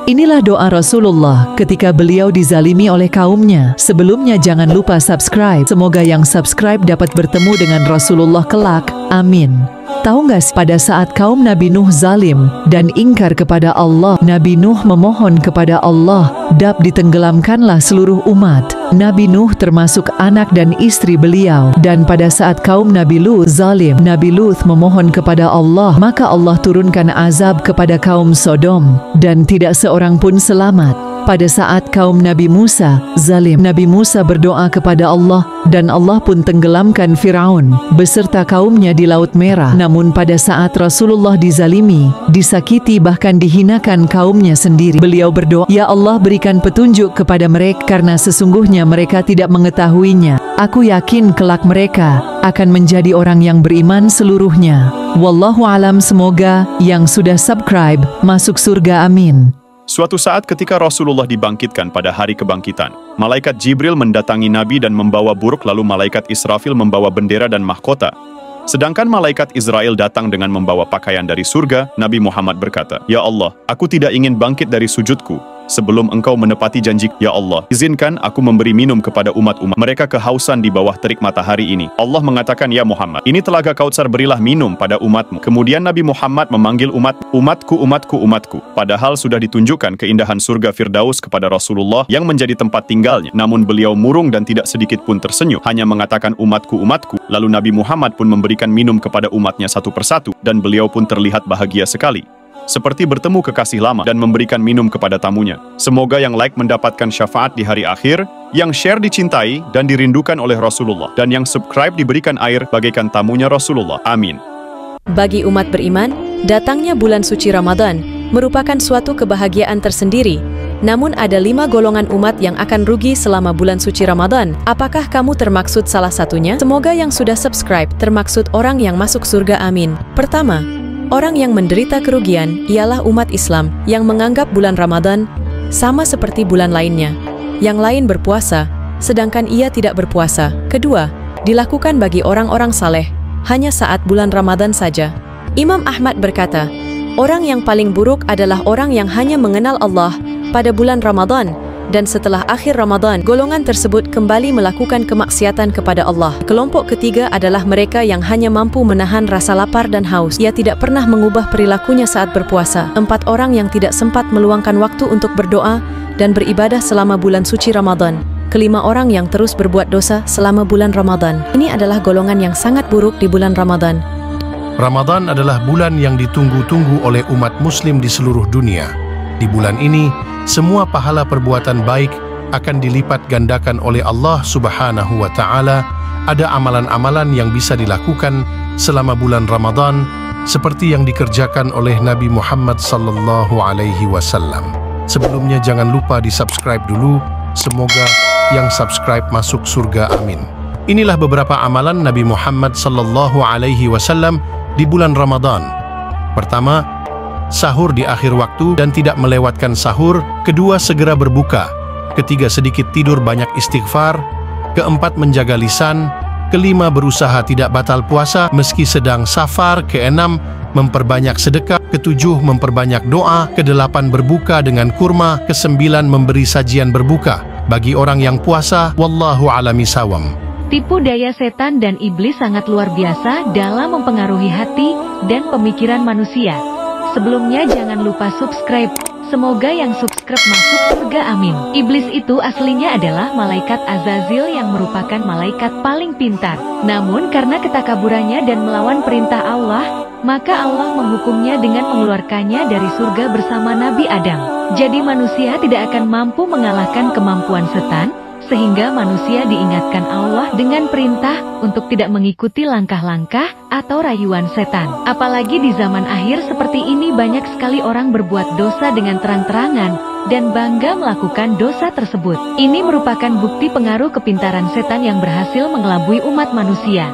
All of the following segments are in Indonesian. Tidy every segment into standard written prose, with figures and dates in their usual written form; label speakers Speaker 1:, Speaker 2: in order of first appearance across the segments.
Speaker 1: Inilah doa Rasulullah ketika beliau dizalimi oleh kaumnya. Sebelumnya jangan lupa subscribe. Semoga yang subscribe dapat bertemu dengan Rasulullah kelak. Amin. Tahu nggak pada saat kaum Nabi Nuh zalim dan ingkar kepada Allah, Nabi Nuh memohon kepada Allah, ditenggelamkanlah seluruh umat. Nabi Nuh termasuk anak dan istri beliau. Dan pada saat kaum Nabi Lut zalim, Nabi Lut memohon kepada Allah, maka Allah turunkan azab kepada kaum Sodom dan tidak seorang pun selamat. Pada saat kaum Nabi Musa zalim, Nabi Musa berdoa kepada Allah dan Allah pun tenggelamkan Firaun beserta kaumnya di Laut Merah. Namun pada saat Rasulullah dizalimi, disakiti bahkan dihinakan kaumnya sendiri, beliau berdoa, "Ya Allah, berikan petunjuk kepada mereka karena sesungguhnya mereka tidak mengetahuinya. Aku yakin kelak mereka akan menjadi orang yang beriman seluruhnya." Wallahu alam. Semoga yang sudah subscribe masuk surga. Amin.
Speaker 2: Suatu saat ketika Rasulullah dibangkitkan pada hari kebangkitan, malaikat Jibril mendatangi Nabi dan membawa buruk, lalu malaikat Israfil membawa bendera dan mahkota. Sedangkan malaikat Israel datang dengan membawa pakaian dari surga. Nabi Muhammad berkata, "Ya Allah, aku tidak ingin bangkit dari sujudku sebelum engkau menepati janji. Ya Allah, izinkan aku memberi minum kepada umat-umat mereka kehausan di bawah terik matahari ini." Allah mengatakan, "Ya Muhammad, ini telaga Kautsar, berilah minum pada umatmu." Kemudian Nabi Muhammad memanggil umatku, umatku, umatku. Padahal sudah ditunjukkan keindahan surga Firdaus kepada Rasulullah yang menjadi tempat tinggalnya. Namun beliau murung dan tidak sedikit pun tersenyum, hanya mengatakan umatku, umatku. Lalu Nabi Muhammad pun memberikan minum kepada umatnya satu persatu, dan beliau pun terlihat bahagia sekali, seperti bertemu kekasih lama, dan memberikan minum kepada tamunya. Semoga yang like mendapatkan syafaat di hari akhir, yang share dicintai dan dirindukan oleh Rasulullah, dan yang subscribe diberikan air bagaikan tamunya Rasulullah. Amin.
Speaker 3: Bagi umat beriman, datangnya bulan suci Ramadan merupakan suatu kebahagiaan tersendiri. Namun ada 5 golongan umat yang akan rugi selama bulan suci Ramadan. Apakah kamu termaksud salah satunya? Semoga yang sudah subscribe termaksud orang yang masuk surga. Amin. Pertama, orang yang menderita kerugian ialah umat Islam yang menganggap bulan Ramadan sama seperti bulan lainnya. Yang lain berpuasa, sedangkan ia tidak berpuasa. Kedua, dilakukan bagi orang-orang saleh hanya saat bulan Ramadan saja. Imam Ahmad berkata, orang yang paling buruk adalah orang yang hanya mengenal Allah pada bulan Ramadan, dan setelah akhir Ramadan, golongan tersebut kembali melakukan kemaksiatan kepada Allah. Kelompok ketiga adalah mereka yang hanya mampu menahan rasa lapar dan haus. Ia tidak pernah mengubah perilakunya saat berpuasa. 4 orang yang tidak sempat meluangkan waktu untuk berdoa dan beribadah selama bulan suci Ramadan. Kelima orang yang terus berbuat dosa selama bulan Ramadan. Ini adalah golongan yang sangat buruk di bulan Ramadan.
Speaker 4: Ramadan adalah bulan yang ditunggu-tunggu oleh umat muslim di seluruh dunia. Di bulan ini, semua pahala perbuatan baik akan dilipat gandakan oleh Allah Subhanahu wa Ta'ala. Ada amalan-amalan yang bisa dilakukan selama bulan Ramadan seperti yang dikerjakan oleh Nabi Muhammad sallallahu alaihi wasallam. Sebelumnya jangan lupa di-subscribe dulu. Semoga yang subscribe masuk surga. Amin. Inilah beberapa amalan Nabi Muhammad sallallahu alaihi wasallam di bulan Ramadan. Pertama, sahur di akhir waktu dan tidak melewatkan sahur. Kedua, segera berbuka. Ketiga, sedikit tidur, banyak istighfar. Keempat, menjaga lisan. Kelima, berusaha tidak batal puasa meski sedang safar. Keenam, memperbanyak sedekah. Ketujuh, memperbanyak doa. Kedelapan, berbuka dengan kurma. Kesembilan, memberi sajian berbuka bagi orang yang puasa. Wallahu a'lam bishawab.
Speaker 5: Tipu daya setan dan iblis sangat luar biasa dalam mempengaruhi hati dan pemikiran manusia. Sebelumnya jangan lupa subscribe. Semoga yang subscribe masuk surga. Amin. Iblis itu aslinya adalah malaikat Azazil yang merupakan malaikat paling pintar. Namun karena ketakaburannya dan melawan perintah Allah, maka Allah menghukumnya dengan mengeluarkannya dari surga bersama Nabi Adam. Jadi manusia tidak akan mampu mengalahkan kemampuan setan, sehingga manusia diingatkan Allah dengan perintah untuk tidak mengikuti langkah-langkah atau rayuan setan. Apalagi di zaman akhir seperti ini, banyak sekali orang berbuat dosa dengan terang-terangan dan bangga melakukan dosa tersebut. Ini merupakan bukti pengaruh kepintaran setan yang berhasil mengelabui umat manusia.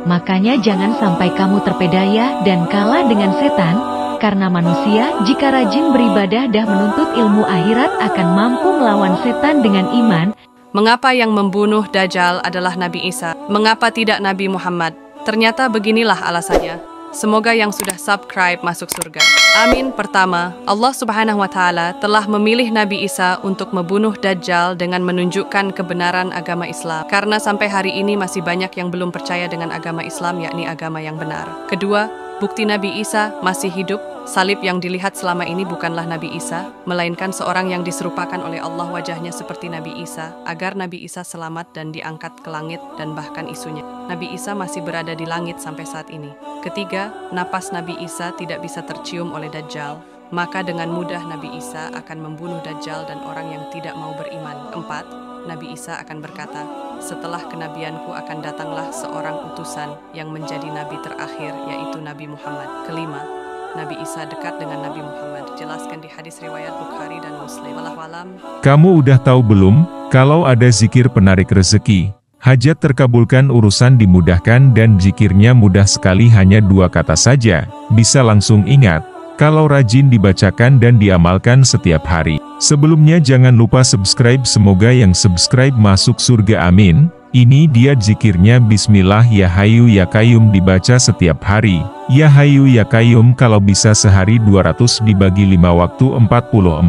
Speaker 5: Makanya jangan sampai kamu terpedaya dan kalah dengan setan, karena manusia jika rajin beribadah dan menuntut ilmu akhirat akan mampu melawan setan dengan iman.
Speaker 3: Mengapa yang membunuh Dajjal adalah Nabi Isa? Mengapa tidak Nabi Muhammad? Ternyata beginilah alasannya.
Speaker 6: semoga yang sudah subscribe masuk surga. Amin. Pertama, Allah Subhanahu wa Ta'ala telah memilih Nabi Isa untuk membunuh Dajjal dengan menunjukkan kebenaran agama Islam. Karena sampai hari ini masih banyak yang belum percaya dengan agama Islam, yakni agama yang benar. Kedua, bukti Nabi Isa masih hidup. Salib yang dilihat selama ini bukanlah Nabi Isa, melainkan seorang yang diserupakan oleh Allah wajahnya seperti Nabi Isa, agar Nabi Isa selamat dan diangkat ke langit dan bahkan isunya. Nabi Isa masih berada di langit sampai saat ini. Ketiga, napas Nabi Isa tidak bisa tercium oleh Dajjal, maka dengan mudah Nabi Isa akan membunuh Dajjal dan orang yang tidak mau beriman. Keempat, Nabi Isa akan berkata, setelah kenabianku akan datanglah seorang utusan yang menjadi nabi terakhir, yaitu Nabi Muhammad. Kelima, Nabi Isa dekat dengan Nabi Muhammad. Jelaskan di hadis riwayat Bukhari dan Muslim. Wallahualam.
Speaker 7: Kamu udah tahu belum? Kalau ada zikir penarik rezeki, hajat terkabulkan, urusan dimudahkan, dan zikirnya mudah sekali, hanya 2 kata saja. Bisa langsung ingat, kalau rajin dibacakan dan diamalkan setiap hari. Sebelumnya jangan lupa subscribe, semoga yang subscribe masuk surga, amin. Ini dia zikirnya. Bismillah ya Hayyu ya Qayyum, dibaca setiap hari. Ya Hayyu ya Qayyum kalau bisa sehari 200 dibagi 5 waktu 40.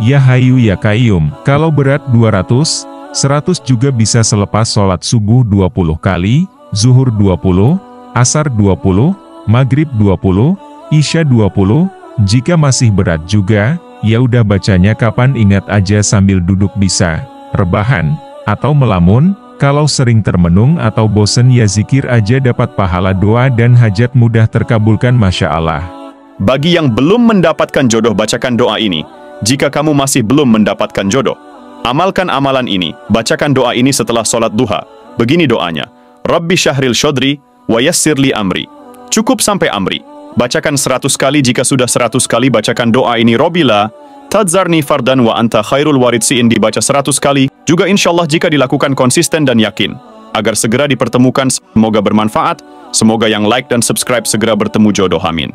Speaker 7: Ya Hayyu ya Qayyum kalau berat 200, 100 juga bisa selepas sholat subuh 20 kali, zuhur 20, asar 20, maghrib 20, isya 20. Jika masih berat juga, ya udah bacanya kapan ingat aja sambil duduk, bisa rebahan atau melamun. Kalau sering termenung atau bosen, ya zikir aja, dapat pahala doa dan hajat mudah terkabulkan, Masya Allah.
Speaker 2: Bagi yang belum mendapatkan jodoh, bacakan doa ini. Jika kamu masih belum mendapatkan jodoh, amalkan amalan ini. Bacakan doa ini setelah sholat duha. Begini doanya, Rabbi syahril syodri, wa yassirli amri. Cukup sampai amri. Bacakan 100 kali. Jika sudah 100 kali, bacakan doa ini, Robbila tadzarni fardan wa anta khairul waritsin, dibaca 100 kali. Juga insyaallah jika dilakukan konsisten dan yakin, agar segera dipertemukan. Semoga bermanfaat. Semoga yang like dan subscribe segera bertemu jodoh, amin.